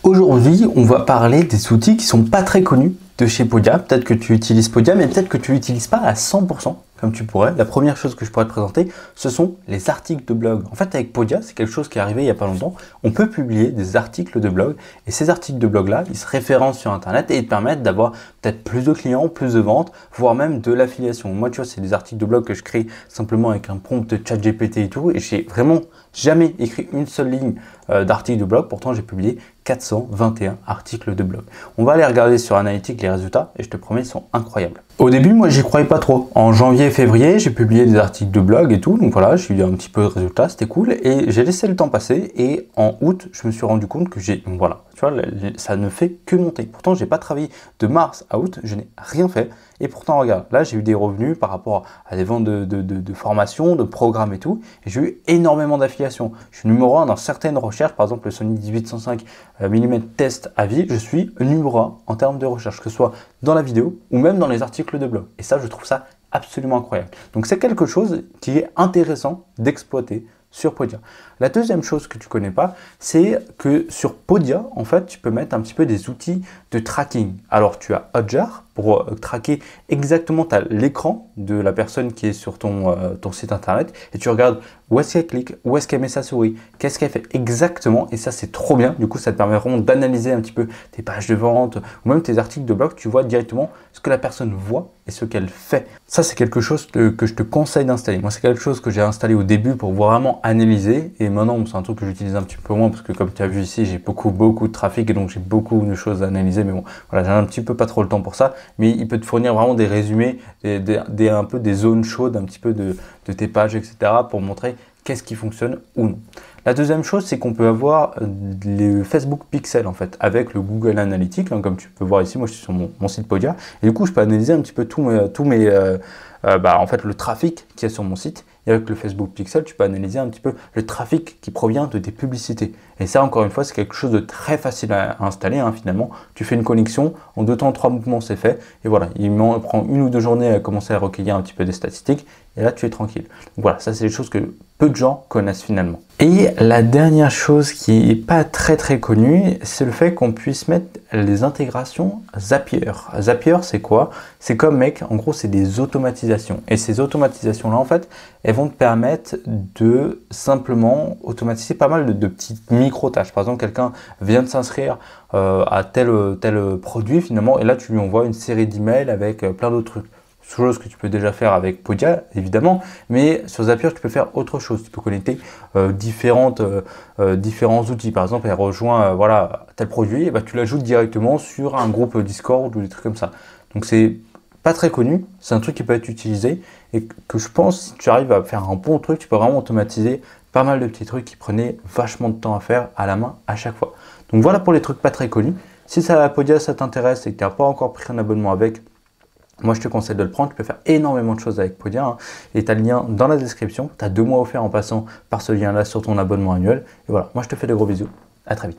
Aujourd'hui, on va parler des outils qui sont pas très connus de chez Podia. Peut-être que tu utilises Podia, mais peut-être que tu l'utilises pas à 100%, comme tu pourrais. La première chose que je pourrais te présenter, ce sont les articles de blog. En fait, avec Podia, c'est quelque chose qui est arrivé il y a pas longtemps. On peut publier des articles de blog, et ces articles de blog-là, ils se référencent sur Internet et ils te permettent d'avoir peut-être plus de clients, plus de ventes, voire même de l'affiliation. Moi, tu vois, c'est des articles de blog que je crée simplement avec un prompt de ChatGPT et tout, et j'ai vraiment jamais écrit une seule ligne d'article de blog. Pourtant, j'ai publié 421 articles de blog. On va aller regarder sur Analytics les résultats et je te promets, ils sont incroyables. Au début, moi, j'y croyais pas trop. En janvier et février, j'ai publié des articles de blog et tout. Donc voilà, j'ai eu un petit peu de résultats, c'était cool. Et j'ai laissé le temps passer. Et en août, je me suis rendu compte que voilà, tu vois, ça ne fait que monter. Pourtant, j'ai pas travaillé de mars à août, je n'ai rien fait. Et pourtant, regarde, là, j'ai eu des revenus par rapport à des ventes de formations, de programmes et tout. Et j'ai eu énormément d'affiliations. Je suis numéro 1 dans certaines recherches, par exemple le Sony 1805 mm test à vie. Je suis numéro 1 en termes de recherche, que ce soit dans la vidéo ou même dans les articles de blog. Et ça, je trouve ça absolument incroyable. Donc, c'est quelque chose qui est intéressant d'exploiter sur Podia. La deuxième chose que tu connais pas, c'est que sur Podia, en fait, tu peux mettre un petit peu des outils de tracking. Alors, tu as Hotjar pour traquer exactement l'écran de la personne qui est sur ton site internet et tu regardes où est-ce qu'elle clique, où est-ce qu'elle met sa souris, qu'est-ce qu'elle fait exactement, et ça, c'est trop bien. Du coup, ça te permet vraiment d'analyser un petit peu tes pages de vente ou même tes articles de blog. Tu vois directement ce que la personne voit et ce qu'elle fait. Ça, c'est quelque chose que je te conseille d'installer. Moi, c'est quelque chose que j'ai installé au début pour vraiment analyser, et maintenant, c'est un truc que j'utilise un petit peu moins parce que comme tu as vu ici, j'ai beaucoup de trafic et donc j'ai beaucoup de choses à analyser, mais bon, voilà, j'ai un petit peu pas trop le temps pour ça, mais il peut te fournir vraiment des résumés, un peu des zones chaudes, un petit peu de tes pages, etc. pour montrer qu'est-ce qui fonctionne ou non. La deuxième chose, c'est qu'on peut avoir les Facebook Pixel en fait, avec le Google Analytics, hein, comme tu peux voir ici, moi je suis sur mon site Podia, et du coup je peux analyser un petit peu en fait, le trafic qu'il y a sur mon site. Et avec le Facebook Pixel, tu peux analyser un petit peu le trafic qui provient de tes publicités. Et ça, encore une fois, c'est quelque chose de très facile à installer, hein, finalement. Tu fais une connexion, en 2 temps, 3 mouvements, c'est fait. Et voilà, il prend 1 ou 2 journées à commencer à recueillir un petit peu des statistiques. Et là, tu es tranquille. Donc voilà, ça, c'est des choses que peu de gens connaissent finalement. Et la dernière chose qui n'est pas très connue, c'est le fait qu'on puisse mettre les intégrations Zapier. Zapier, c'est quoi? C'est comme, mec, en gros, c'est des automatisations. Et ces automatisations-là, en fait, elles vont te permettre de simplement automatiser pas mal de petites micro-tâches. Par exemple, quelqu'un vient de s'inscrire à tel produit, finalement, et là, tu lui envoies une série d'emails avec plein d'autres trucs. Chose que tu peux déjà faire avec Podia, évidemment, mais sur Zapier, tu peux faire autre chose. Tu peux connecter différents outils. Par exemple, elle rejoint voilà, tel produit, et bah, tu l'ajoutes directement sur un groupe Discord ou des trucs comme ça. Donc, c'est pas très connu, c'est un truc qui peut être utilisé et que je pense, si tu arrives à faire un bon truc, tu peux vraiment automatiser pas mal de petits trucs qui prenaient vachement de temps à faire à la main à chaque fois. Donc, voilà pour les trucs pas très connus. Si Podia, ça t'intéresse et que tu n'as pas encore pris un abonnement avec, moi, je te conseille de le prendre. Tu peux faire énormément de choses avec Podia, hein, et tu as le lien dans la description. Tu as 2 mois offerts en passant par ce lien-là sur ton abonnement annuel. Et voilà, moi, je te fais de gros bisous. À très vite.